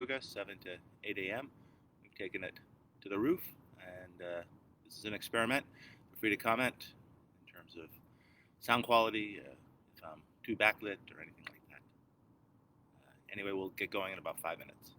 yoga, 7 to 8 a.m. We've taken it to the roof, and this is an experiment. Feel free to comment in terms of sound quality, if I'm too backlit or anything like that. Anyway, we'll get going in about 5 minutes.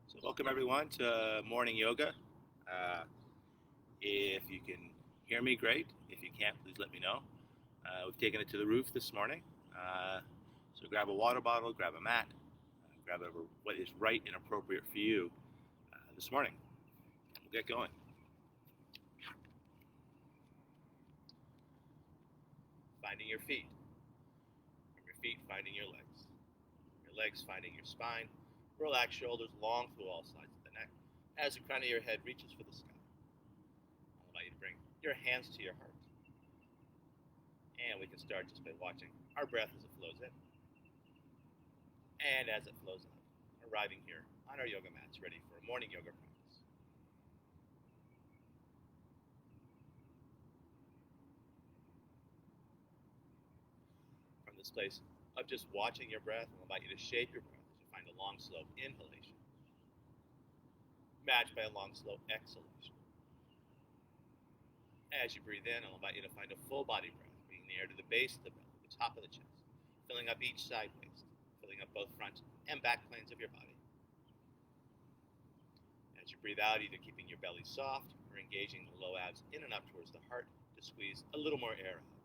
So welcome everyone to morning yoga. If you can hear me, great. If you can't, please let me know. We've taken it to the roof this morning. So grab a water bottle, grab a mat, grab what is right and appropriate for you this morning. We'll get going. Finding your feet. From your feet, finding your legs. Your legs, finding your spine. Relax shoulders long through all sides of the neck as the crown of your head reaches for the sky. I'll invite you to bring your hands to your heart. And we can start just by watching our breath as it flows in and as it flows out, arriving here on our yoga mats ready for a morning yoga practice. From this place of just watching your breath, I'll invite you to shape your breath as you find a long, slow inhalation, matched by a long, slow exhalation. As you breathe in, I'll invite you to find a full body breath, bringing the air to the base of the belly, the top of the chest, filling up each side waist, filling up both front and back planes of your body. As you breathe out, either keeping your belly soft or engaging the low abs in and up towards the heart to squeeze a little more air out.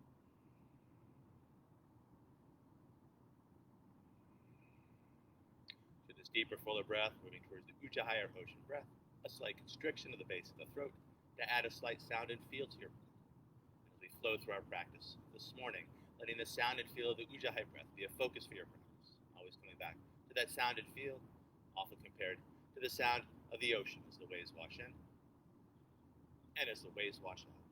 To this deeper, fuller breath, moving towards the Ujjayi or ocean breath, a slight constriction of the base of the throat to add a slight sound and feel to your breath. As we flow through our practice this morning, letting the sound and feel of the Ujjayi breath be a focus for your practice. Always coming back to that sound and feel, often compared to the sound of the ocean as the waves wash in and as the waves wash out.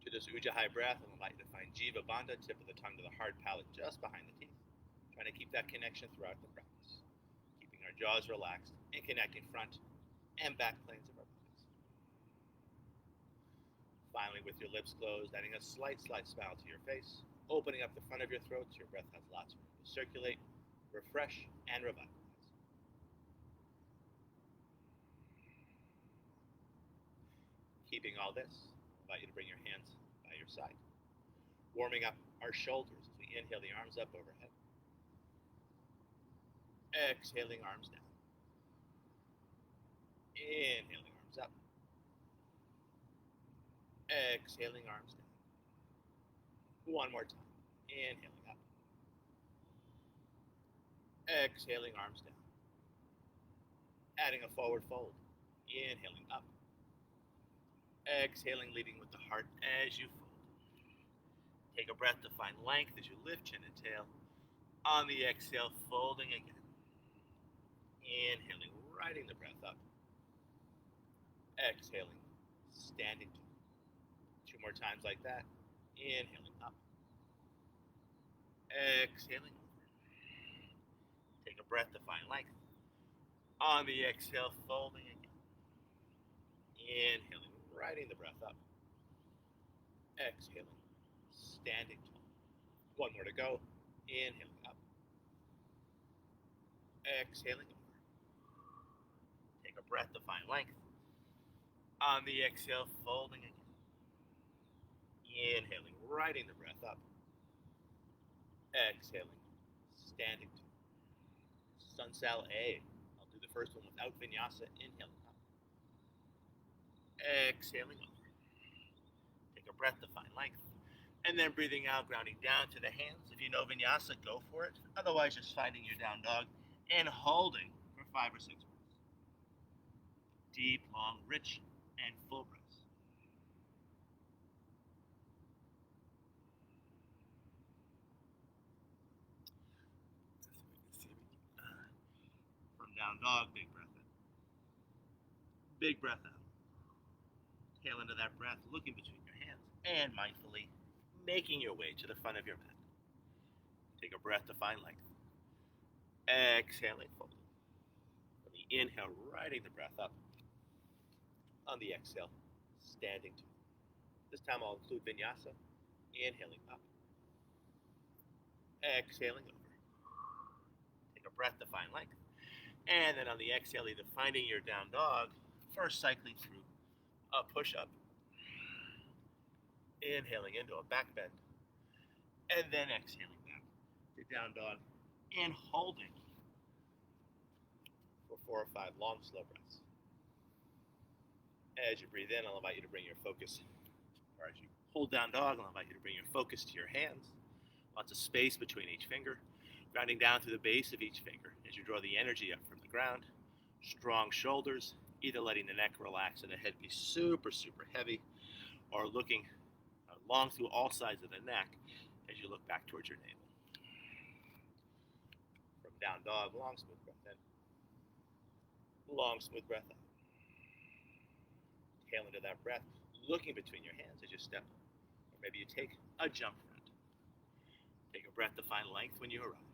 To this Ujjayi breath, I'll invite you to find Jiva Bandha, tip of the tongue to the hard palate just behind the teeth, trying to keep that connection throughout the practice, keeping our jaws relaxed and connecting front and back planes of our bodies. Finally, with your lips closed, adding a slight smile to your face, opening up the front of your throat so your breath has lots of room to circulate, refresh, and revitalize. Keeping all this, I invite you to bring your hands by your side, warming up our shoulders as we inhale the arms up overhead. Exhaling arms down. Inhaling arms up. Exhaling arms down. One more time. Inhaling up. Exhaling arms down. Adding a forward fold. Inhaling up. Exhaling, leading with the heart as you fold. Take a breath to find length as you lift chin and tail. On the exhale, folding again. Inhaling, riding the breath up. Exhaling, standing tall. 2 more times like that. Inhaling up. Exhaling over. Take a breath to find length. On the exhale, folding again. Inhaling, riding the breath up. Exhaling, standing tall. 1 more to go. Inhaling up. Exhaling over. Take a breath to find length. On the exhale, folding again. Inhaling, riding the breath up. Exhaling, standing tall. Sunsal A. I'll do the first one without vinyasa. Inhaling up. Exhaling over. Take a breath to find length. And then breathing out, grounding down to the hands. If you know vinyasa, go for it. Otherwise, just finding your down dog and holding for 5 or 6 breaths. Deep, long, rich, and full breaths. From down dog, big breath in. Big breath out. Tail into that breath, looking between your hands, and mindfully making your way to the front of your mat. Take a breath to find length. Exhaling, folding. On the inhale, riding the breath up. On the exhale, standing tall. This time I'll include vinyasa. Inhaling up. Exhaling over. Take a breath to find length. And then on the exhale, either finding your down dog, first cycling through a push-up. Inhaling into a back bend. And then exhaling back to down dog. And holding for 4 or 5 long, slow breaths. As you breathe in, I'll invite you to bring your focus, or as you hold down dog, I'll invite you to bring your focus to your hands. Lots of space between each finger, grounding down through the base of each finger as you draw the energy up from the ground. Strong shoulders, either letting the neck relax and the head be super, super heavy, or looking long through all sides of the neck as you look back towards your navel. From down dog, long, smooth breath in. Long, smooth breath out. Tail into that breath, looking between your hands as you step, or maybe you take a jump front. Take a breath to find length when you arrive.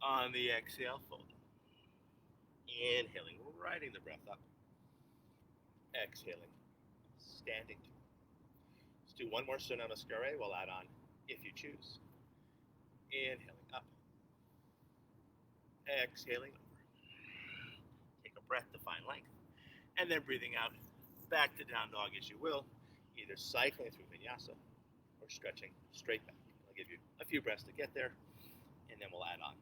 On the exhale, folding. Inhaling, riding the breath up. Exhaling, standing tall. Let's do 1 more Surya Namaskar. We'll add on if you choose. Inhaling up. Exhaling over. Take a breath to find length. And then breathing out, back to down dog as you will, either cycling through vinyasa or stretching straight back. I'll give you a few breaths to get there, and then we'll add on.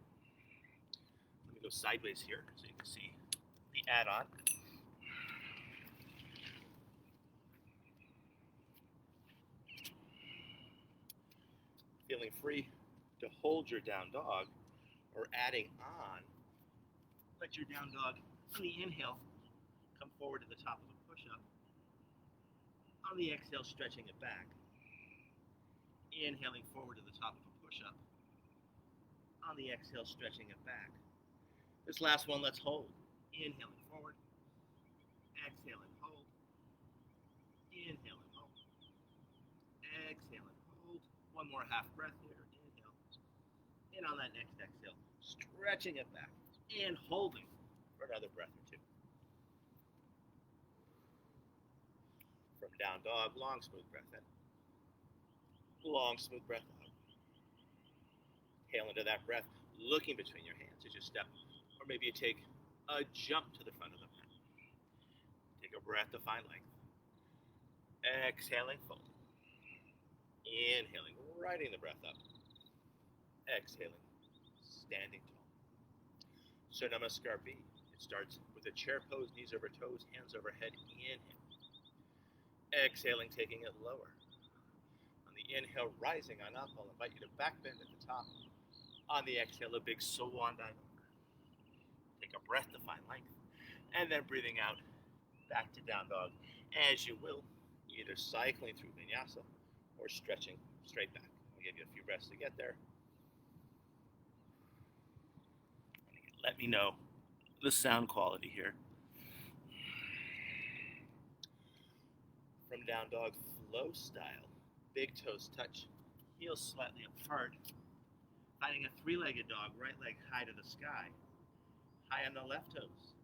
Let me go sideways here so you can see the add-on. Feeling free to hold your down dog or adding on. Let your down dog on the inhale come forward to the top of a push-up. On the exhale, stretching it back. Inhaling forward to the top of a push-up. On the exhale, stretching it back. This last one, let's hold. Inhaling forward. Exhale and hold. Inhale and hold. Exhale and hold. One more half breath here. Inhale. And on that next exhale, stretching it back and holding for another breath or two. From down dog, long, smooth breath in. Long, smooth breath out. Tail into that breath, looking between your hands as you step. Or maybe you take a jump to the front of the mat. Take a breath to find length. Exhaling, folding. Inhaling, riding the breath up. Exhaling, standing tall. Surya Namaskar B. It starts with a chair pose, knees over toes, hands overhead. Inhale. Exhaling, taking it lower. On the inhale, rising on up, I'll invite you to back bend at the top. On the exhale, a big swan dive over. Take a breath to find length. And then breathing out, back to down dog, as you will, either cycling through vinyasa or stretching straight back. I'll give you a few breaths to get there. Let me know the sound quality here. From down dog, flow style. Big toes touch, heels slightly apart. Finding a three-legged dog, right leg high to the sky. High on the left toes.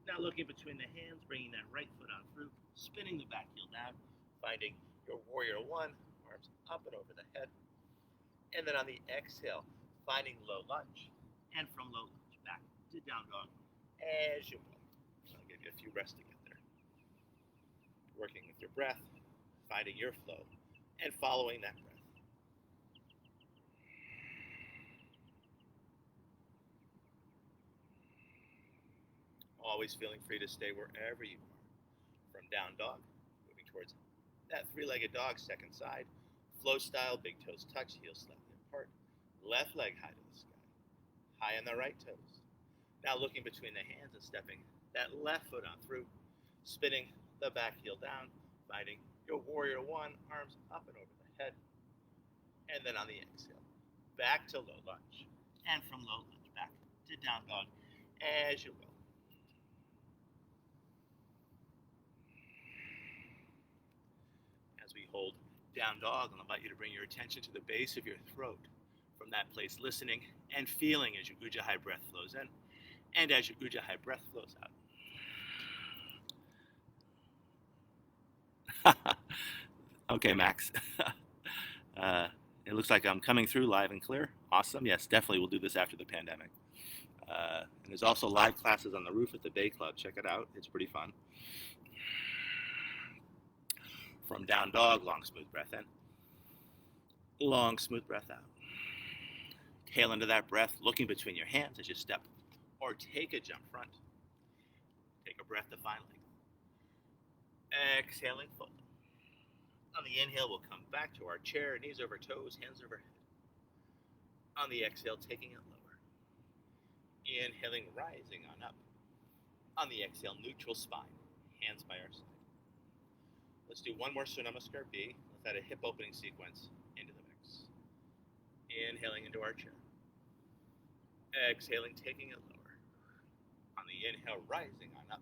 Now looking between the hands, bringing that right foot on through, spinning the back heel down, finding your warrior one, arms up and over the head. And then on the exhale, finding low lunge. And from low lunge, back to down dog, as you will. I'll give you a few breaths to get there. Working with your breath, finding your flow, and following that breath. Always feeling free to stay wherever you are. From down dog, moving towards that three-legged dog, second side. Flow style, big toes touch, heels slightly apart. Left leg high to the sky. High on the right toes. Now looking between the hands and stepping that left foot on through. Spinning the back heel down, finding your warrior one, arms up and over the head. And then on the exhale, back to low lunge. And from low lunge, back to down dog, as you will. As we hold down dog, I'll invite you to bring your attention to the base of your throat. From that place, listening and feeling as your Ujjayi breath flows in and as your Ujjayi breath flows out. Okay, Max. It looks like I'm coming through live and clear. Awesome. Yes, definitely we'll do this after the pandemic. And there's also live classes on the roof at the Bay Club. Check it out. It's pretty fun. From down dog, long, smooth breath in. Long, smooth breath out. Tail into that breath, looking between your hands as you step or take a jump front. Take a breath to find length. Exhaling, folding. On the inhale, we'll come back to our chair, knees over toes, hands overhead. On the exhale, taking it lower. Inhaling, rising on up. On the exhale, neutral spine, hands by our side. Let's do one more Surya Namaskar B. Let's add a hip opening sequence into the mix. Inhaling into our chair. Exhaling, taking it lower. On the inhale, rising on up.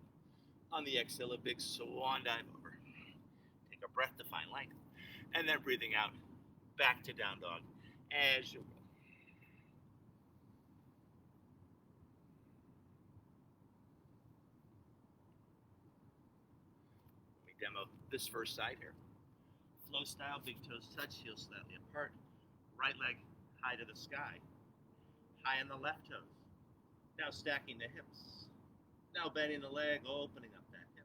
On the exhale, a big swan dive over. Take a breath to find length. And then breathing out, back to down dog, as you will. Let me demo this first side here. Flow style, big toes touch, heels slightly apart. Right leg high to the sky. High on the left toes. Now stacking the hips. Now bending the leg, opening up that hip.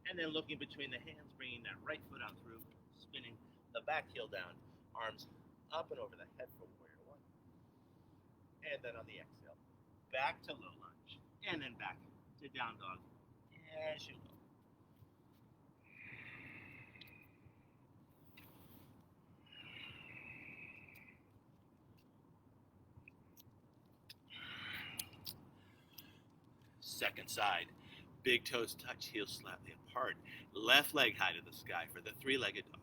And then looking between the hands, bringing that right foot on through, spinning the back heel down, arms up and over the head for warrior one. And then on the exhale, back to low lunge, and then back to down dog as you will. Second side, big toes touch, heels slightly apart, left leg high to the sky for the three-legged dog.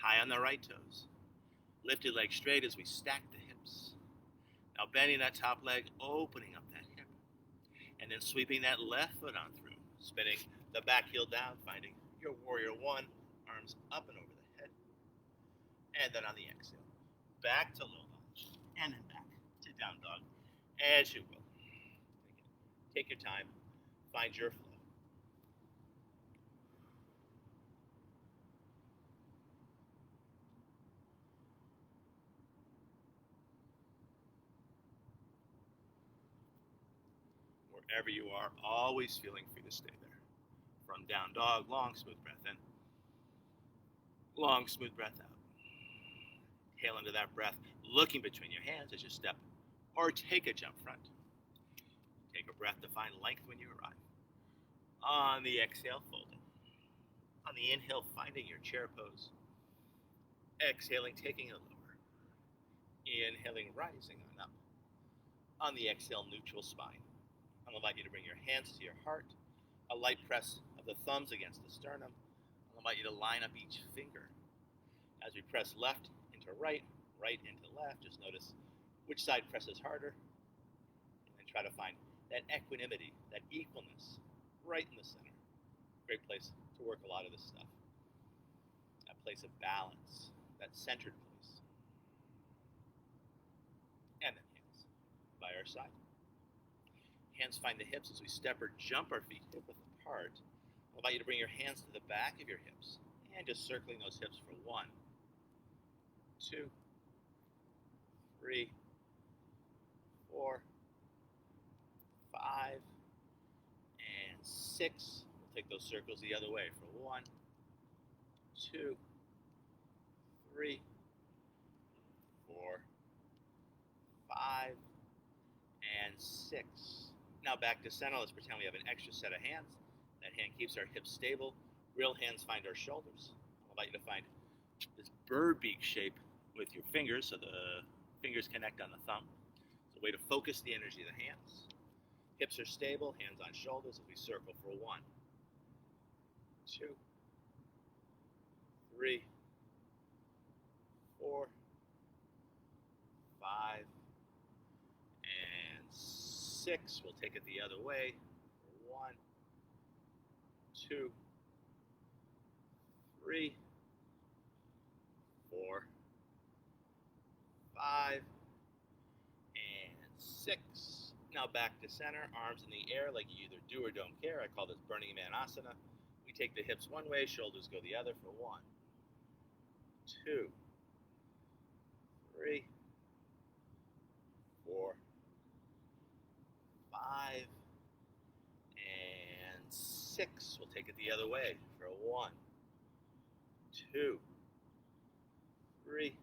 High on the right toes. Lifted leg straight as we stack the hips. Now bending that top leg, opening up that hip. And then sweeping that left foot on through. Spinning the back heel down, finding your warrior one, arms up and over the head. And then on the exhale, back to low lunge, and then back to down dog, as you will. Take your time, find your flow. Wherever you are, always feeling free to stay there. From down dog, long smooth breath in. Long smooth breath out. Inhale into that breath, looking between your hands as you step or take a jump front. Take a breath to find length when you arrive. On the exhale, folding. On the inhale, finding your chair pose. Exhaling, taking it lower. Inhaling, rising on up. On the exhale, neutral spine. I'll invite you to bring your hands to your heart. A light press of the thumbs against the sternum. I'll invite you to line up each finger. As we press left into right, right into left, just notice which side presses harder. And then try to find that equanimity, that equalness, right in the center. Great place to work a lot of this stuff. That place of balance, that centered place. And then hands by our side. Hands find the hips as we step or jump our feet hip width apart. I'll invite you to bring your hands to the back of your hips and just circling those hips for 1, 2, 3, 4, 5, and 6. We'll take those circles the other way for 1, 2, 3, 4, 5, and 6. Now back to center. Let's pretend we have an extra set of hands. That hand keeps our hips stable. Real hands find our shoulders. I'll invite you to find this bird beak shape with your fingers, so the fingers connect on the thumb. It's a way to focus the energy of the hands. Hips are stable, hands on shoulders as we circle for 1, 2, 3, 4, 5, and 6. We'll take it the other way. 1, 2, 3, 4, 5, and 6. Now back to center, arms in the air like you either do or don't care. I call this Burning Man Asana. We take the hips one way, shoulders go the other for 1, 2, 3, 4, 5, and 6. We'll take it the other way for 1, 2, 3,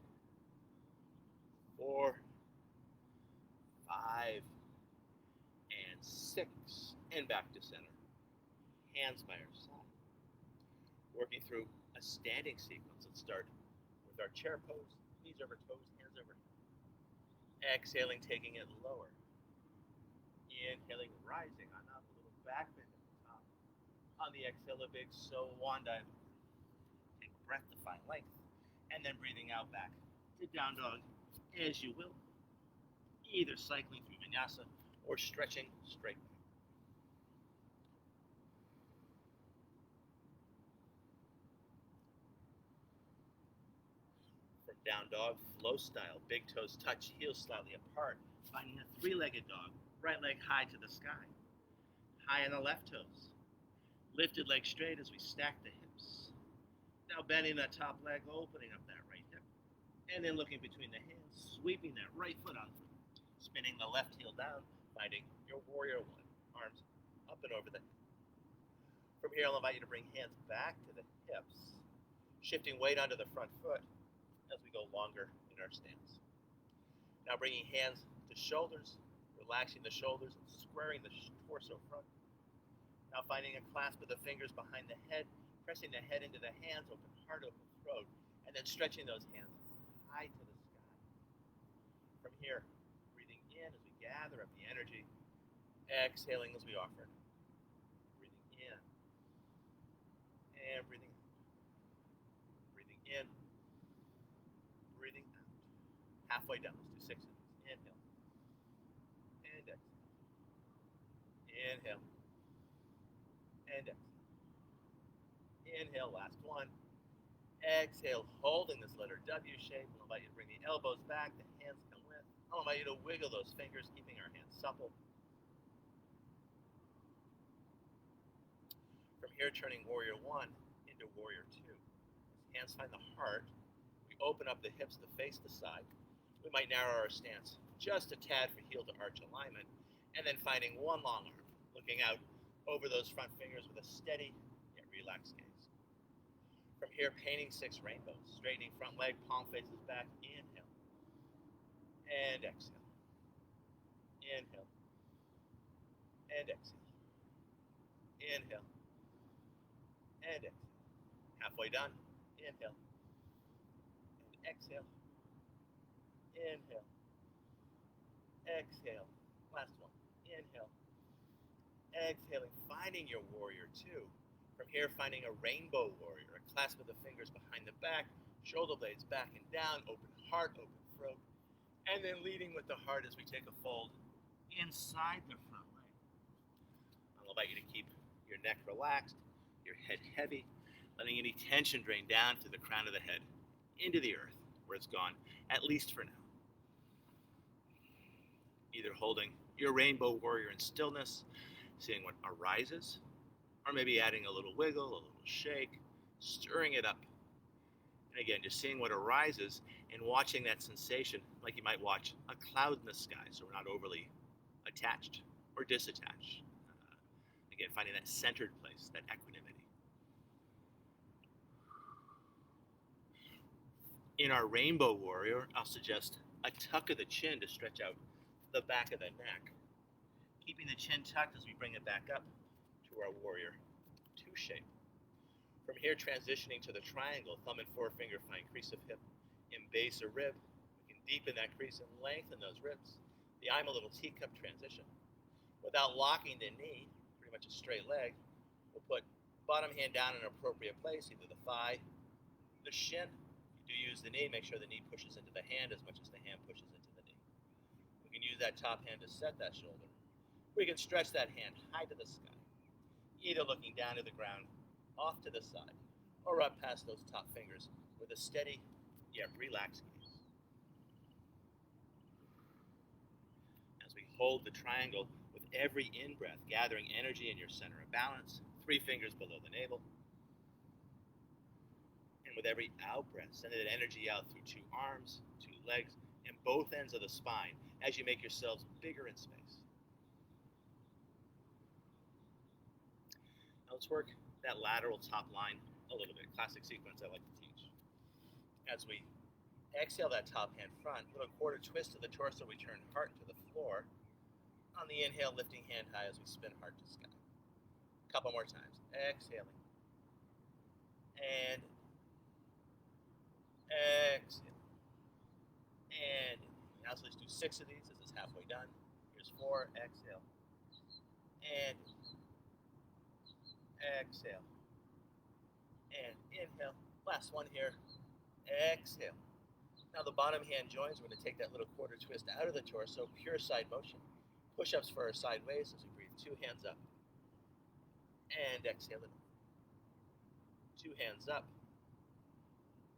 4, 5, and 6. And back to center. Hands by our side. Working through a standing sequence. Let's start with our chair pose. Knees over toes, hands over head. Exhaling, taking it lower. Inhaling, rising on up, a little back bend at the top. On the exhale, a big swan dive. Take a breath to find length. And then breathing out back to down dog as you will. Either cycling through vinyasa or stretching straight back. From down dog, flow style, big toes touch, heels slightly apart, finding a three-legged dog, right leg high to the sky, high on the left toes, lifted leg straight as we stack the hips. Now bending that top leg, opening up that right hip, and then looking between the hands, sweeping that right foot on through, spinning the left heel down, finding your warrior one, arms up and over the head. From here, I'll invite you to bring hands back to the hips, shifting weight onto the front foot as we go longer in our stance. Now bringing hands to shoulders, relaxing the shoulders and squaring the torso front. Now finding a clasp of the fingers behind the head, pressing the head into the hands, open heart, open throat, and then stretching those hands high to the sky. From here, breathing in as we gather up the energy, exhaling as we offer. Breathing in and breathing out. Breathing in, breathing out. Halfway down, let's do 6 of these. Inhale and exhale. Inhale and exhale. Inhale, last one. Exhale, holding this letter W shape. I'll invite you to bring the elbows back, the hands come with. I'll invite you to wiggle those fingers, keeping our hands supple. From here, turning Warrior 1 into Warrior 2. As hands find the heart, we open up the hips to face the side. We might narrow our stance just a tad for heel to arch alignment, and then finding one long arm, looking out over those front fingers with a steady yet relaxed gaze. From here, painting 6 rainbows, straightening front leg, palm faces back. Inhale and exhale. Inhale and exhale. Inhale and exhale. Halfway done. Inhale and exhale. Inhale. Exhale. Last one. Inhale. Exhaling, finding your Warrior 2. From here, finding a Rainbow Warrior, a clasp of the fingers behind the back, shoulder blades back and down, open heart, open throat, and then leading with the heart as we take a fold inside the front leg. I'll invite you to keep your neck relaxed, your head heavy, letting any tension drain down through the crown of the head, into the earth, where it's gone, at least for now. Either holding your Rainbow Warrior in stillness, seeing what arises, or maybe adding a little wiggle, a little shake, stirring it up. And again, just seeing what arises and watching that sensation like you might watch a cloud in the sky, so we're not overly attached or disattached. Again, finding that centered place, that equanimity. In our Rainbow Warrior, I'll suggest a tuck of the chin to stretch out the back of the neck. Keeping the chin tucked as we bring it back up to our Warrior 2 shape. From here, transitioning to the triangle, thumb and forefinger find crease of hip in base of rib. We can deepen that crease and lengthen those ribs. The I'm a little teacup transition. Without locking the knee, pretty much a straight leg, we'll put bottom hand down in an appropriate place, either the thigh, the shin. If you do use the knee, make sure the knee pushes into the hand as much as the hand pushes into the knee. We can use that top hand to set that shoulder. We can stretch that hand high to the sky, either looking down to the ground, off to the side, or up past those top fingers with a steady yet relaxed gaze. As we hold the triangle with every in-breath, gathering energy in your center of balance, 3 fingers below the navel. And with every out-breath, send that energy out through 2 arms, 2 legs, and both ends of the spine as you make yourselves bigger in space. Now let's work that lateral top line a little bit. Classic sequence I like to teach. As we exhale that top hand front, little quarter twist to the torso, we turn heart to the floor. On the inhale, lifting hand high as we spin heart to sky. A couple more times. Exhaling. And exhale. And now so let's do 6 of these. This is halfway done. Here's 4. Exhale. And exhale. And inhale. Last one here. Exhale. Now the bottom hand joins. We're going to take that little quarter twist out of the torso. Pure side motion. Push-ups for our sideways as we breathe. 2 hands up. And exhale it over. 2 hands up.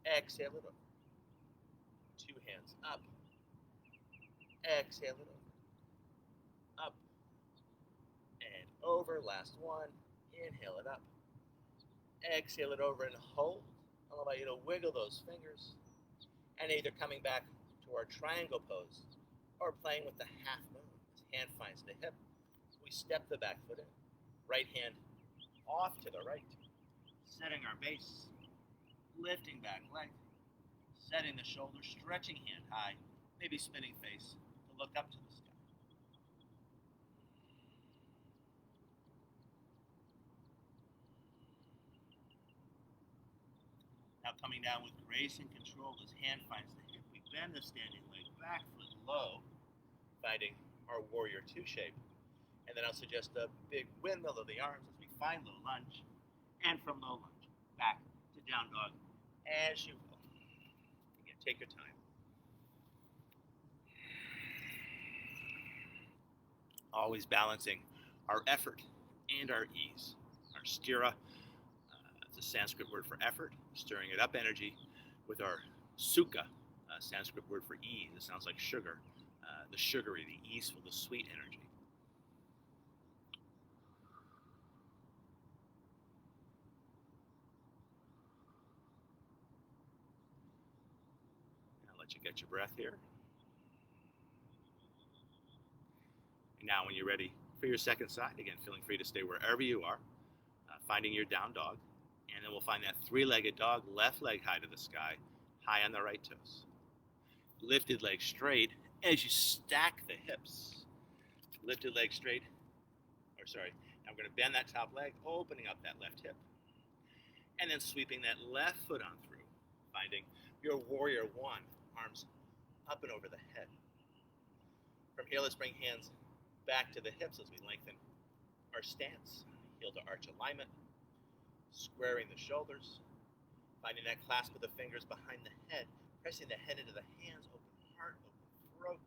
Exhale it over. 2 hands up. Exhale it over. Up. And over. Last one. Inhale it up. Exhale it over and hold. I'll allow you to wiggle those fingers. And either coming back to our triangle pose or playing with the half moon. As hand finds the hip. We step the back foot in. Right hand off to the right. Setting our base. Lifting back leg. Setting the shoulder. Stretching hand high. Maybe spinning face to look up to the sky. Now coming down with grace and control as hand finds the hip, we bend the standing leg, back foot low, finding our warrior two shape. And then I'll suggest a big windmill of the arms as we find low lunge. And from low lunge, back to down dog as you will. Again, take your time. Always balancing our effort and our ease. Our stira, it's a Sanskrit word for effort, stirring it up energy, with our sukha, a Sanskrit word for ease. It sounds like sugar, the sugary, the easeful, the sweet energy. I'll let you get your breath here. And now when you're ready for your second side, again, feeling free to stay wherever you are, finding your down dog, and then we'll find that three-legged dog, left leg high to the sky, high on the right toes. Lifted leg straight as you stack the hips. Lifted leg straight, I'm going to bend that top leg, opening up that left hip, and then sweeping that left foot on through, finding your warrior one, arms up and over the head. From here, let's bring hands back to the hips as we lengthen our stance. Heel to arch alignment, squaring the shoulders, finding that clasp of the fingers behind the head, pressing the head into the hands, open heart, open throat,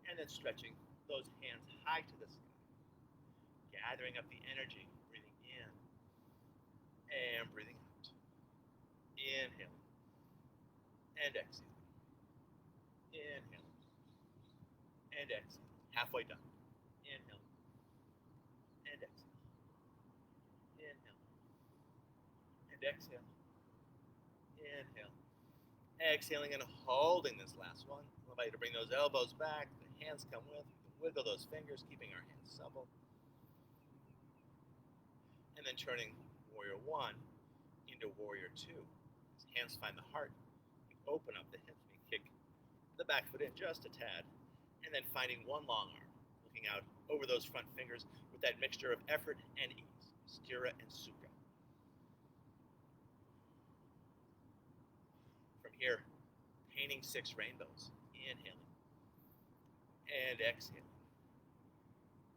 and then stretching those hands high to the sky, gathering up the energy, breathing in and breathing out. Inhale and exhale. Inhale and exhale. Halfway done. Inhale and exhale. Inhale and exhale. Inhale. Exhaling and holding this last one. I invite you to bring those elbows back. The hands come with. You can wiggle those fingers, keeping our hands supple. And then turning warrior one into warrior two. As hands find the heart, we open up the hips. We kick the back foot in just a tad. And then finding one long arm, looking out over those front fingers with that mixture of effort and ease, stira and sukha. From here, painting 6 rainbows, inhaling and exhaling,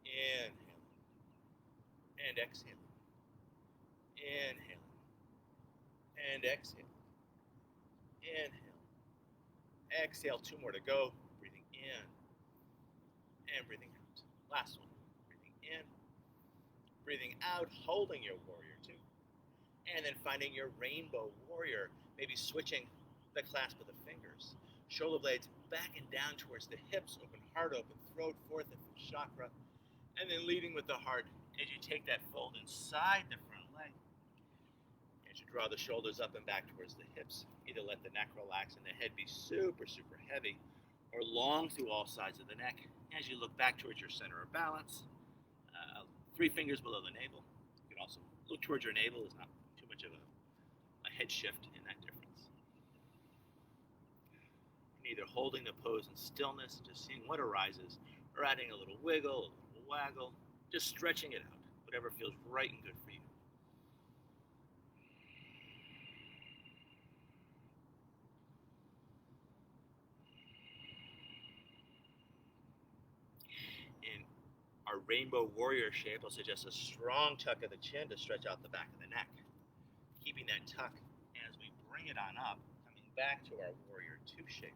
inhaling and exhaling, inhaling and exhaling, inhale, exhale, 2 more to go, breathing in and breathing out. Last one. Breathing in, breathing out, holding your warrior two. And then finding your rainbow warrior, maybe switching the clasp of the fingers. Shoulder blades back and down towards the hips, open heart, open throat, 4th and 5th chakra. And then leading with the heart as you take that fold inside the front leg. As you draw the shoulders up and back towards the hips, either let the neck relax and the head be super, super heavy, or long through all sides of the neck. As you look back towards your center of balance, 3 fingers below the navel. You can also look towards your navel. There's not too much of a head shift in that difference. And either holding the pose in stillness, just seeing what arises, or adding a little wiggle, a little waggle, just stretching it out, whatever feels right and good for you. Our rainbow warrior shape will suggest a strong tuck of the chin to stretch out the back of the neck. Keeping that tuck as we bring it on up, coming back to our warrior two shape.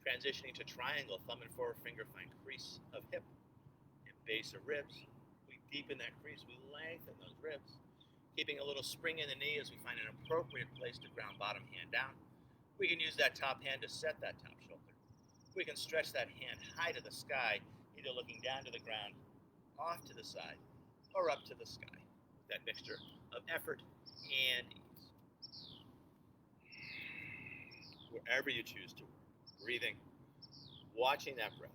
Transitioning to triangle, thumb and forefinger find crease of hip and base of ribs. We deepen that crease, we lengthen those ribs. Keeping a little spring in the knee as we find an appropriate place to ground bottom hand down. We can use that top hand to set that top shoulder. We can stretch that hand high to the sky, either looking down to the ground, off to the side, or up to the sky. That mixture of effort and ease. Wherever you choose to work, breathing, watching that breath,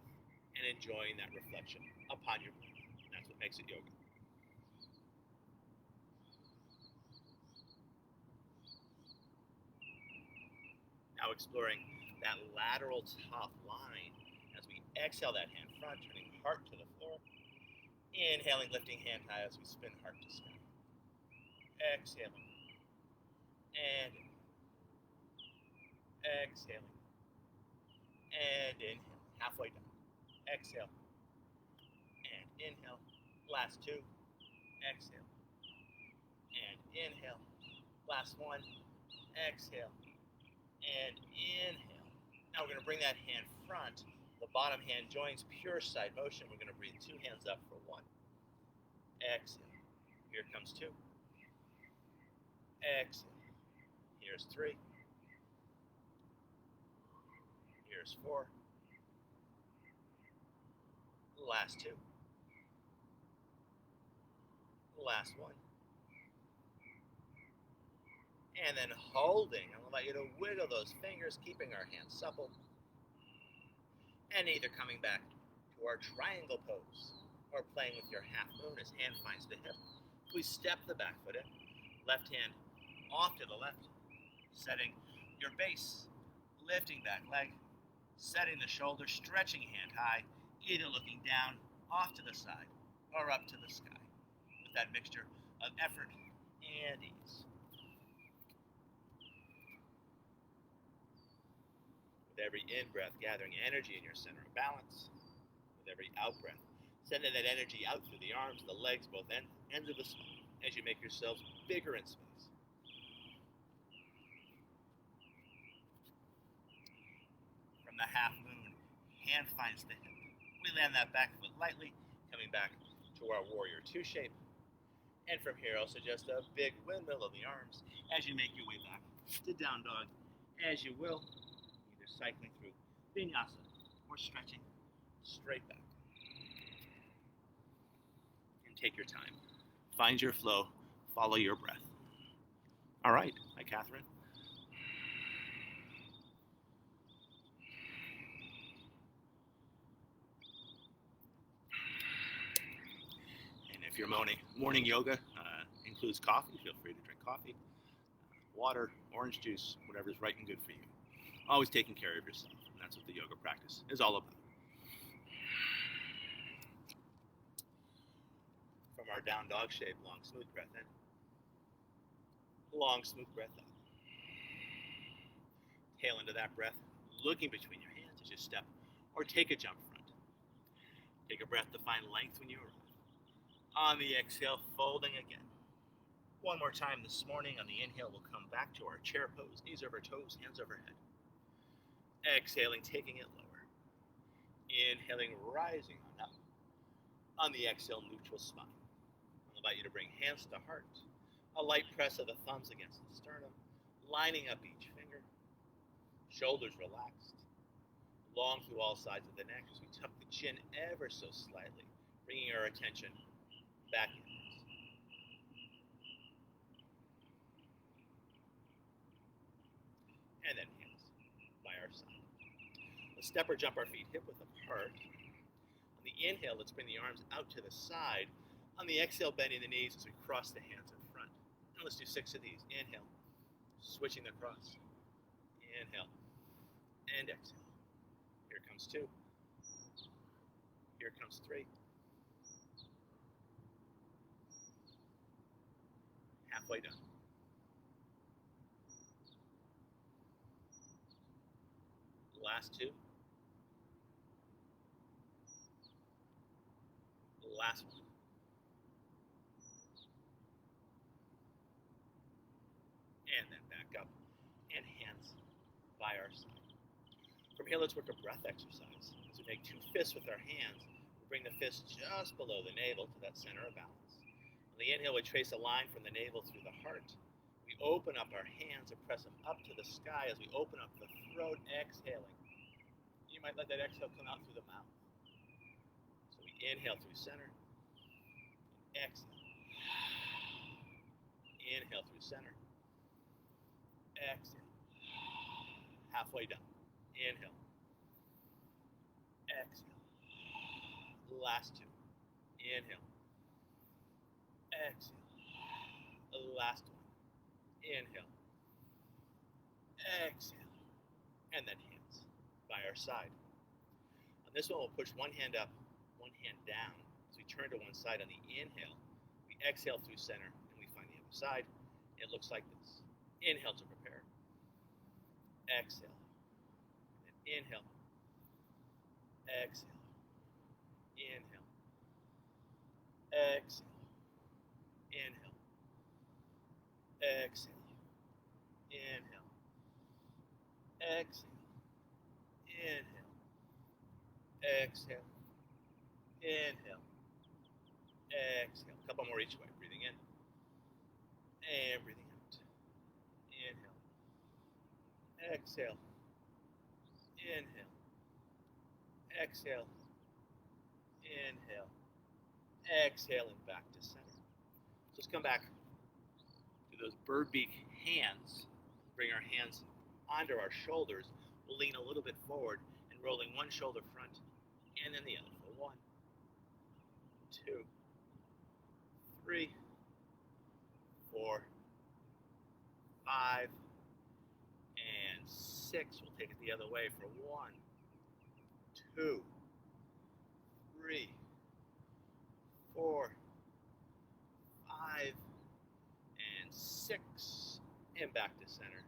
and enjoying that reflection upon your breath. That's what makes it yoga. Now exploring that lateral top line as we exhale that hand front, turning heart to the floor. Inhaling, lifting hand high as we spin heart to sky. Exhaling. And Exhaling. And inhale. Halfway down. Exhale. And inhale. Last two. Exhale. And inhale. Last one. Exhale. And inhale. Now we're going to bring that hand front. The bottom hand joins pure side motion. We're going to breathe two hands up for one. Exhale. Here comes two. Exhale. Here's three. Here's four. Last two. Last one. And then holding. I'm going to invite you to wiggle those fingers, keeping our hands supple. And either coming back to our triangle pose or playing with your half moon as hand finds the hip. We step the back foot in. Left hand off to the left. Setting your base. Lifting back leg. Setting the shoulder, stretching hand high. Either looking down, off to the side, or up to the sky. With that mixture of effort and ease. With every in-breath, gathering energy in your center of balance. With every out-breath, sending that energy out through the arms, the legs, both ends of the spine, as you make yourselves bigger in space. From the half moon, hand finds the hip. We land that back foot lightly, coming back to our warrior two shape. And from here, also just a big windmill of the arms as you make your way back to down dog, as you will, either cycling through vinyasa or stretching straight back. And take your time. Find your flow. Follow your breath. All right. Hi, Catherine. And if your morning yoga includes coffee, feel free to drink coffee, water, orange juice, whatever's right and good for you. Always taking care of yourself. And that's what the yoga practice is all about. From our down dog shape, long, smooth breath in. Long, smooth breath out. Tail into that breath, looking between your hands as you step or take a jump front. Take a breath to find length when you arrive. On the exhale, folding again. One more time this morning. On the inhale, we'll come back to our chair pose, knees over toes, hands overhead. Exhaling, taking it lower. Inhaling, rising on up. On the exhale, neutral spine. I'll invite you to bring hands to heart. A light press of the thumbs against the sternum, lining up each finger. Shoulders relaxed. Long through all sides of the neck as we tuck the chin ever so slightly, bringing our attention back inwards. And then hands by our side. Let's step or jump our feet hip width apart. On the inhale, let's bring the arms out to the side. On the exhale, bending the knees as we cross the hands in front. And let's do 6 of these. Inhale, switching the cross. Inhale, and exhale. Here comes 2. Here comes 3. Halfway done. Last 2. Last one. And then back up and hands by our side. From here, let's work a breath exercise. As we make 2 fists with our hands, we bring the fist just below the navel to that center of balance. On the inhale, we trace a line from the navel through the heart. We open up our hands and press them up to the sky as we open up the throat, exhaling. You might let that exhale come out through the mouth. So we inhale through center, exhale. Inhale through center, exhale. Halfway down. Inhale. Exhale. Last 2. Inhale. Exhale. Last one. Inhale. Exhale. And then hands by our side. On this one, we'll push one hand up, one hand down. As we turn to one side on the inhale, we exhale through center, and we find the other side. It looks like this. Inhale to prepare. exhale, and inhale, exhale, inhale, exhale, inhale, exhale, inhale, exhale, inhale, exhale, inhale, exhale. A couple more each way. Breathing in and breathing out. Inhale, exhale, inhale, exhale, inhale, exhaling back to center. Just come back to those bird beak hands. Bring our hands onto our shoulders. We'll lean a little bit forward and rolling one shoulder front and then the other for 1, 2, 3, 4, 5, and 6. We'll take it the other way for 1, 2, 3, 4, 5, and 6. And back to center.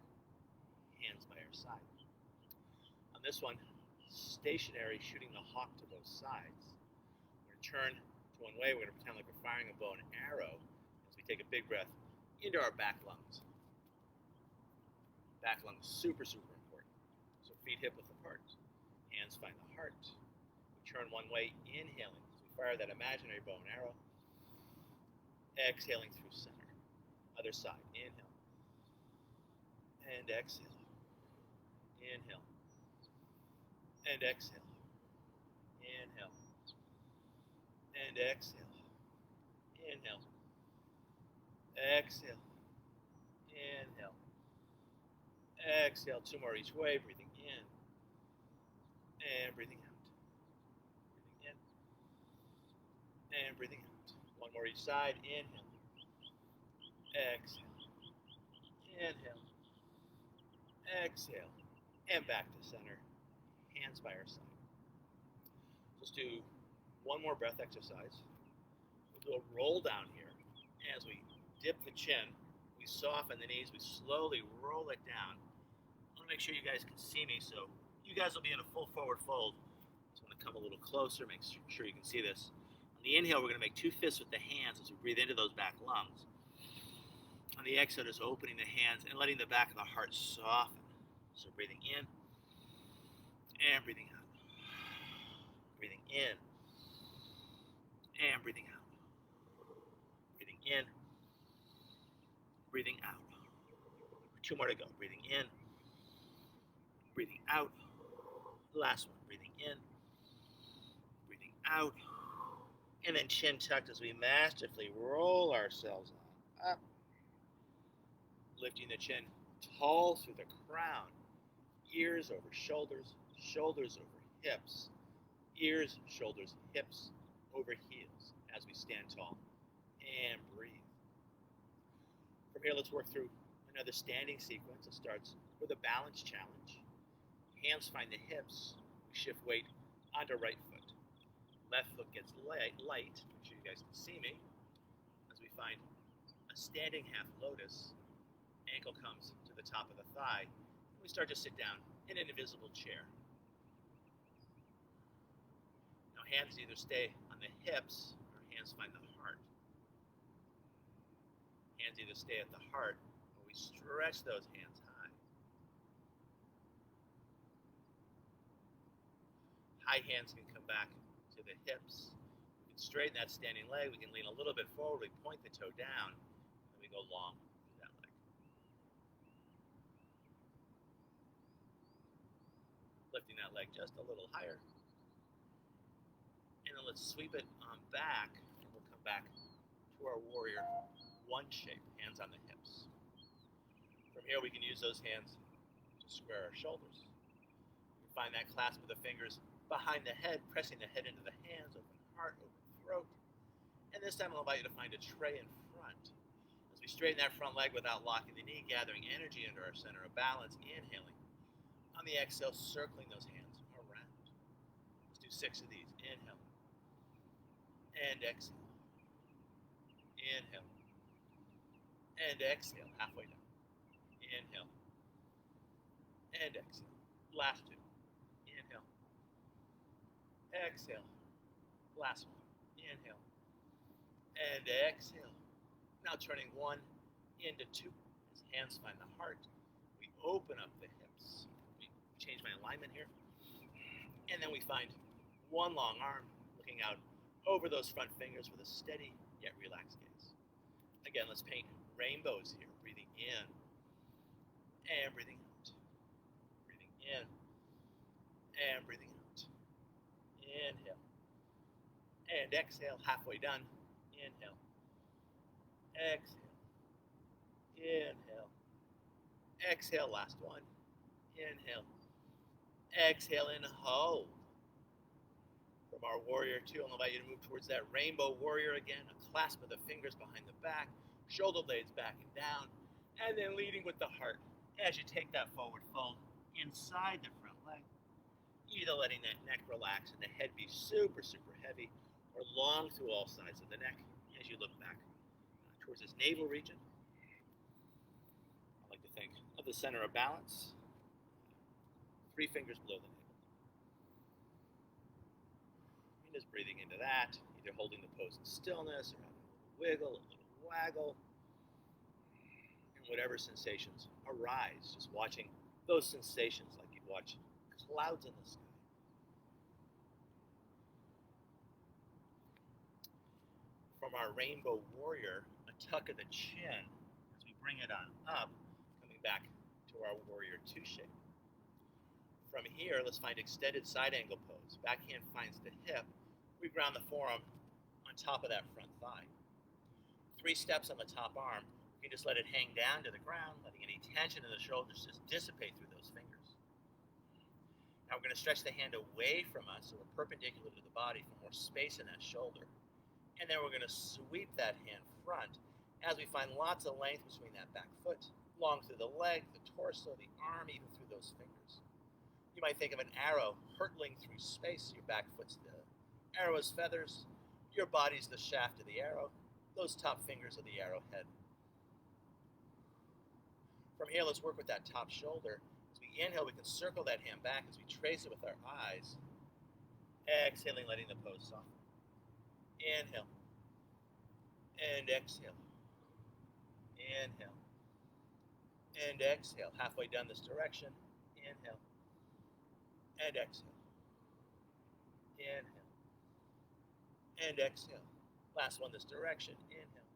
Hands by our side. On this one, stationary, shooting the hawk to both sides. We're going to turn to one way. We're going to pretend like we're firing a bow and arrow as we take a big breath into our back lungs. Back lungs, super, super important. So feet hip width apart. Hands find the heart. We turn one way, inhaling as we fire that imaginary bow and arrow. Exhaling through center. Other side, inhale. And exhale. Inhale. And exhale. Inhale. And exhale. Inhale. Exhale. Inhale. Exhale. 2 more each way. Breathing in. And breathing out. Breathing in. And breathing out. 1 more each side. Inhale. Exhale. Inhale. Exhale. And back to center. Hands by our side. Let's do 1 more breath exercise. We'll do a roll down here. As we dip the chin, we soften the knees, we slowly roll it down. I want to make sure you guys can see me, so you guys will be in a full forward fold. So I'm going to come a little closer, make sure you can see this. On the inhale, we're going to make 2 fists with the hands as we breathe into those back lungs. On the exhale, just opening the hands and letting the back of the heart soften. So breathing in and breathing out. Breathing in and breathing out. Breathing in, breathing out. 2 more to go. Breathing in, breathing out. Last one. Breathing in, breathing out. And then chin tucked as we masterfully roll ourselves up. Lifting the chin tall through the crown. Ears over shoulders, shoulders over hips. Ears, shoulders, hips over heels as we stand tall. And breathe. From here, let's work through another standing sequence. It starts with a balance challenge. Hands find the hips. We shift weight onto right foot. Left foot gets light. Make sure you guys can see me. As we find a standing half lotus. Ankle comes to the top of the thigh. And we start to sit down in an invisible chair. Now hands either stay on the hips or hands find the heart. Hands either stay at the heart or we stretch those hands high. High hands can come back to the hips. We can straighten that standing leg. We can lean a little bit forward. We point the toe down and we go long through that leg. Lifting that leg just a little higher. And then let's sweep it on back and we'll come back to our warrior 1 shape, hands on the hips. From here we can use those hands to square our shoulders. We find that clasp of the fingers behind the head, pressing the head into the hands, open heart, open throat. And this time I'll invite you to find a tray in front. As we straighten that front leg without locking the knee, gathering energy into our center of balance, inhaling. On the exhale, circling those hands around. Let's do 6 of these. Inhale. And exhale. Inhale. And exhale. Halfway down. Inhale. and exhale. Last two. Inhale. Exhale. Last one. Inhale. And exhale. Now turning one into two. As hands find the heart, we open up the hips. We change my alignment here. And then we find one long arm looking out over those front fingers with a steady yet relaxed gaze. Again, let's paint rainbows here. Breathing in and breathing out. Breathing in and breathing out. Inhale. And exhale. Halfway done. Inhale. Exhale. Inhale. Exhale. Last one. Inhale. Exhale and hold. From our warrior two, I'll invite you to move towards that rainbow warrior again. A clasp of the fingers behind the back, shoulder blades back and down, and then leading with the heart as you take that forward fold inside the front leg. Either letting that neck relax and the head be super, super heavy, or long through all sides of the neck as you look back towards this navel region. I like to think of the center of balance. 3 fingers below the navel. And just breathing into that, either holding the pose in stillness or having a little wiggle, a little waggle. And whatever sensations arise, just watching those sensations like you'd watch clouds in the sky. From our rainbow warrior, a tuck of the chin as we bring it on up, coming back to our warrior two shape. From here, let's find extended side angle pose. Back hand finds the hip. We ground the forearm on top of that front thigh. 3 steps on the top arm. You can just let it hang down to the ground, letting any tension in the shoulders just dissipate through those fingers. Now we're going to stretch the hand away from us so we're perpendicular to the body for more space in that shoulder. And then we're going to sweep that hand front as we find lots of length between that back foot, long through the leg, the torso, the arm, even through those fingers. You might think of an arrow hurtling through space. Your back foot's the arrow's feathers. Your body's the shaft of the arrow. Those top fingers are the arrowhead. From here, let's work with that top shoulder. As we inhale, we can circle that hand back as we trace it with our eyes. Exhaling, letting the pose soften. Inhale. And exhale. Inhale. And exhale. Halfway down this direction. Inhale. And exhale. Inhale. And exhale. Last one this direction. Inhale.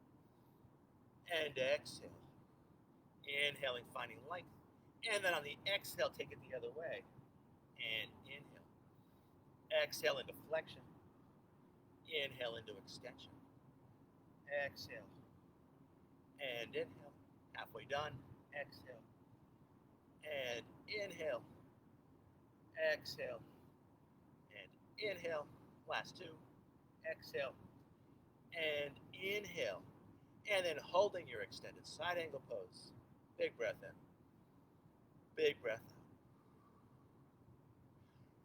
And exhale. Inhaling, finding length. And then on the exhale, take it the other way. And inhale. Exhale into flexion. Inhale into extension. Exhale. And inhale. Halfway done. Exhale. And inhale. Exhale. And inhale. Last 2. Exhale. And inhale. And then holding your extended side angle pose. Big breath in. Big breath out.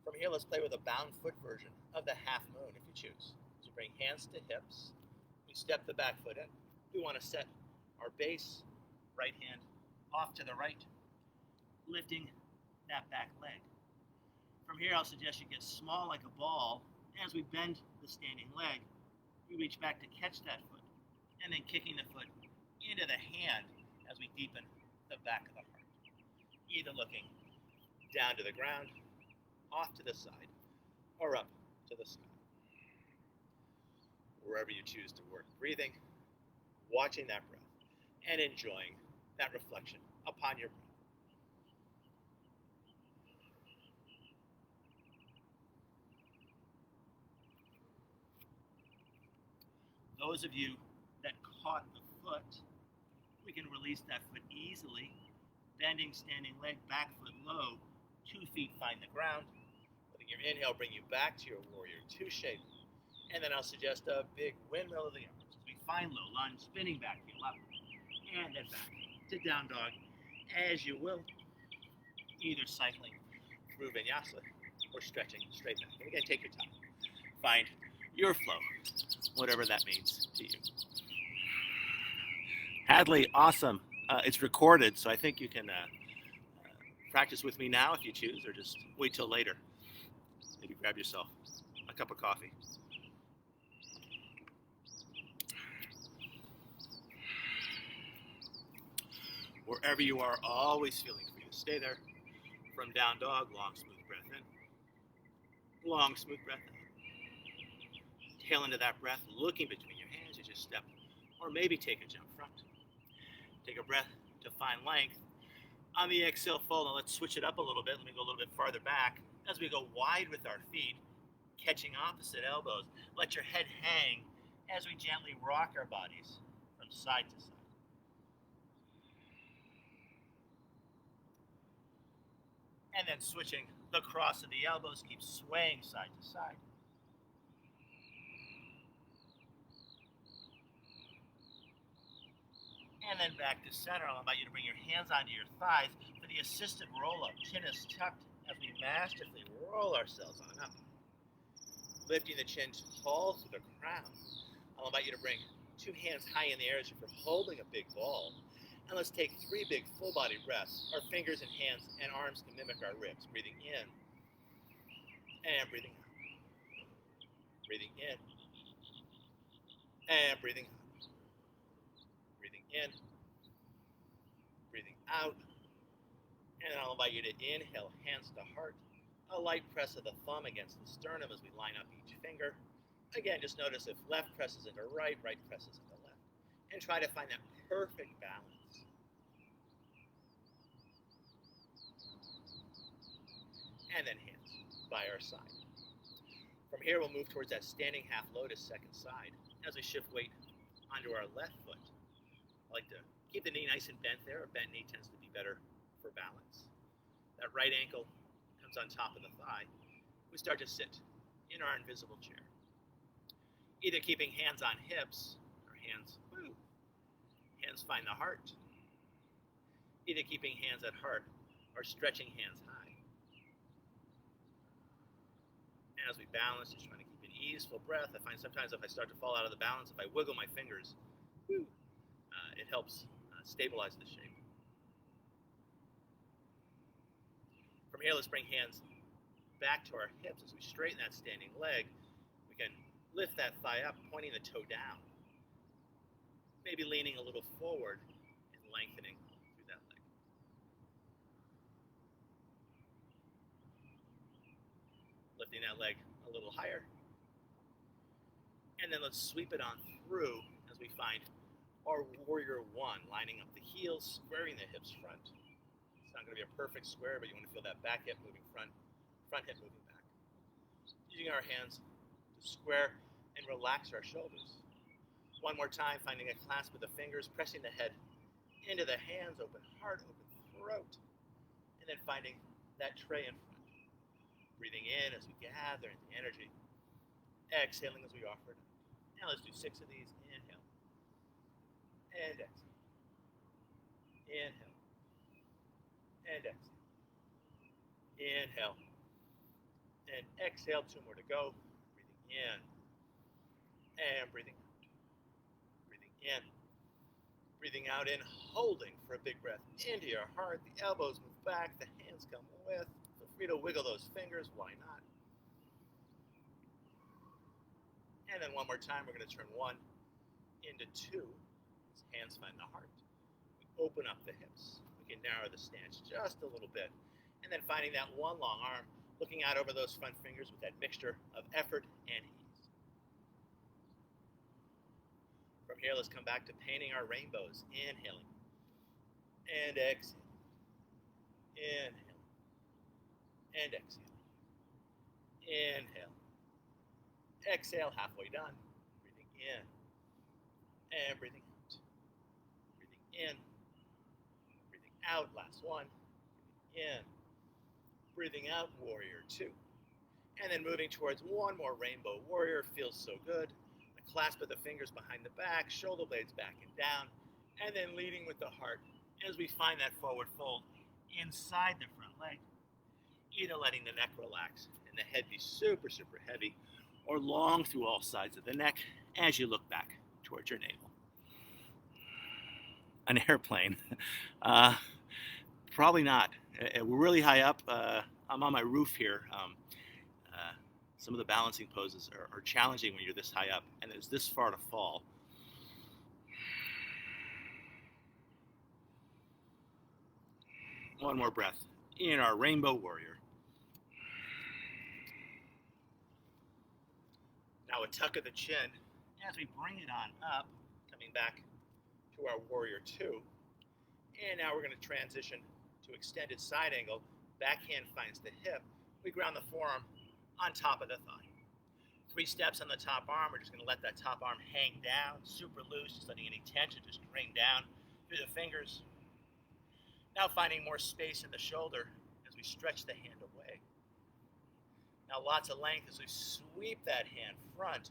From here, let's play with a bound foot version of the half moon if you choose. So bring hands to hips. We step the back foot in. We want to set our base, right hand off to the right, lifting that back leg. From here, I'll suggest you get small like a ball. As we bend the standing leg, we reach back to catch that foot, and then kicking the foot into the hand as we deepen the back of the heart. Either looking down to the ground, off to the side, or up to the sky. Wherever you choose to work, breathing, watching that breath, and enjoying that reflection upon your breath. Those of you that caught the foot, we can release that foot easily, bending standing leg, back foot low, 2 feet find the ground. Letting your inhale bring you back to your warrior 2 shape. And then I'll suggest a big windmill of the arms as we find low lunge, spinning back heel up, and then back to down dog as you will, either cycling through vinyasa or stretching straight back. And again, take your time. Find your flow, whatever that means to you. Hadley, awesome. It's recorded, so I think you can Practice with me now if you choose, or just wait till later. Maybe grab yourself a cup of coffee. Wherever you are, always feeling free to stay there. From down dog, long, smooth breath in. Long, smooth breath out. Tail into that breath, looking between your hands as you step, or maybe take a jump front. Take a breath to find length. On the exhale, fold. Now let's switch it up a little bit. Let me go a little bit farther back. As we go wide with our feet, catching opposite elbows, let your head hang as we gently rock our bodies from side to side. And then switching the cross of the elbows, keep swaying side to side. And then back to center. I'll invite you to bring your hands onto your thighs for the assisted roll-up. Chin is tucked as we masterfully roll ourselves on up. Lifting the chin tall through the crown. I'll invite you to bring two hands high in the air as if you're holding a big ball. And let's take 3 big full-body breaths. Our fingers and hands and arms can mimic our ribs. Breathing in and breathing out. Breathing in and breathing out. Breathing in, breathing out. And I'll invite you to inhale, hands to heart. A light press of the thumb against the sternum as we line up each finger. Again, just notice if left presses into right, right presses into left. And try to find that perfect balance. And then hands by our side. From here, we'll move towards that standing half lotus second side as we shift weight onto our left foot. I like to keep the knee nice and bent there. A bent knee tends to be better for balance. That right ankle comes on top of the thigh. We start to sit in our invisible chair. Either keeping hands on hips or hands find the heart. Either keeping hands at heart or stretching hands high. And as we balance, just trying to keep an easeful breath. I find sometimes if I start to fall out of the balance, if I wiggle my fingers, it helps stabilize the shape. From here, let's bring hands back to our hips as we straighten that standing leg. We can lift that thigh up, pointing the toe down. Maybe leaning a little forward and lengthening through that leg. Lifting that leg a little higher. And then let's sweep it on through as we find our warrior one, lining up the heels, squaring the hips front. It's not going to be a perfect square, but you want to feel that back hip moving front hip moving back. Using our hands to square and relax our shoulders. One more time, finding a clasp with the fingers, pressing the head into the hands, open heart, open throat, and then finding that tray in front. Breathing in as we gather in the energy, exhaling as we offer it out. Now let's do 6 of these. Inhale and exhale. Inhale and exhale. Inhale and exhale. 2 more to go. Breathing in and breathing out. Breathing in, breathing out, in, holding for a big breath into your heart. The elbows move back, the hands come with. Feel free to wiggle those fingers, why not? And then one more time, we're going to turn 1 into 2. As hands find the heart. We open up the hips. We can narrow the stance just a little bit. And then finding that one long arm, looking out over those front fingers with that mixture of effort and ease. From here, let's come back to painting our rainbows. Inhaling and exhaling. Inhaling and exhaling. Inhale. Exhale, halfway done. Breathing in and breathing out. Breathing in, breathing out. Last one. Breathing in, breathing out. Warrior 2. And then moving towards one more rainbow warrior. Feels so good. The clasp of the fingers behind the back, shoulder blades back and down, and then leading with the heart as we find that forward fold inside the front leg. Either letting the neck relax and the head be super, super heavy, or long through all sides of the neck as you look back towards your navel. An airplane. Probably not. We're really high up. I'm on my roof here. Some of the balancing poses are challenging when you're this high up, and there's this far to fall. One more breath in our Rainbow Warrior. Now a tuck of the chin as we bring it on up, coming back to our Warrior 2. And now we're going to transition to extended side angle. Backhand finds the hip. We ground the forearm on top of the thigh. 3 steps on the top arm. We're just going to let that top arm hang down, super loose, just letting any tension just drain down through the fingers. Now finding more space in the shoulder as we stretch the hand away. Now lots of length as we sweep that hand front,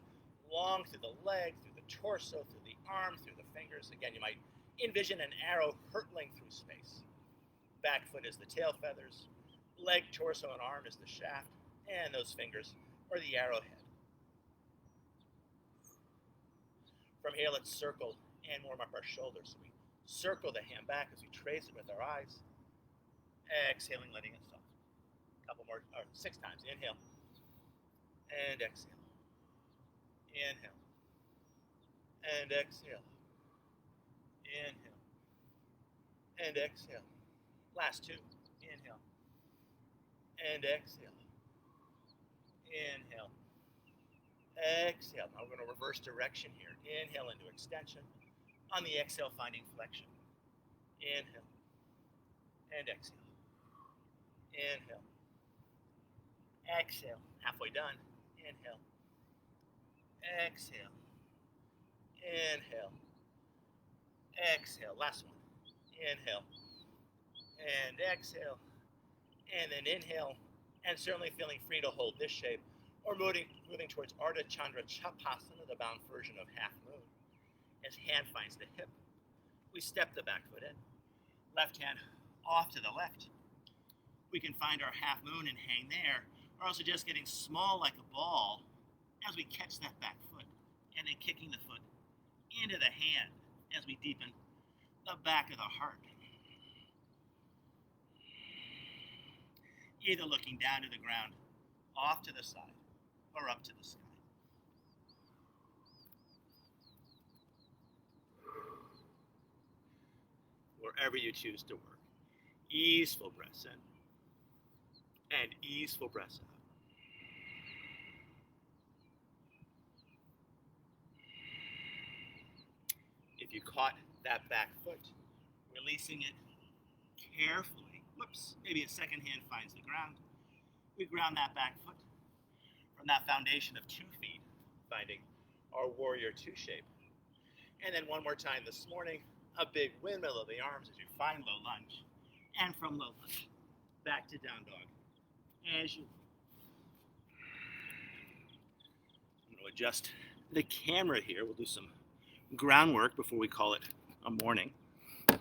long through the leg, through the torso, through the arm, through the fingers. Again, you might envision an arrow hurtling through space. Back foot is the tail feathers, leg, torso, and arm is the shaft, and those fingers are the arrowhead. From here, let's circle and warm up our shoulders. So we circle the hand back as we trace it with our eyes. Exhaling, letting it soften. A couple more, or 6 times. Inhale. And exhale. Inhale. And exhale. Inhale. And exhale. Last 2. Inhale. And exhale. Inhale. Exhale. Now we're going to reverse direction here. Inhale into extension. On the exhale, finding flexion. Inhale. And exhale. Inhale. Exhale. Halfway done. Inhale. Exhale. Inhale. Exhale. Last one. Inhale. And exhale. And then inhale. And certainly feeling free to hold this shape. Or moving towards Ardha Chandra Chapasana, the bound version of half moon. As hand finds the hip, we step the back foot in. Left hand off to the left. We can find our half moon and hang there, or also just getting small like a ball as we catch that back foot, and then kicking the foot into the hand as we deepen the back of the heart. Either looking down to the ground, off to the side, or up to the sky. Wherever you choose to work. Easeful breaths in and easeful breaths out. If you caught that back foot, releasing it carefully. Whoops, maybe a second hand finds the ground. We ground that back foot from that foundation of 2 feet, finding our Warrior 2 shape. And then one more time this morning, a big windmill of the arms as you find low lunge. And from low lunge, back to down dog. As you I'm going to adjust the camera here. We'll do some groundwork before we call it a morning.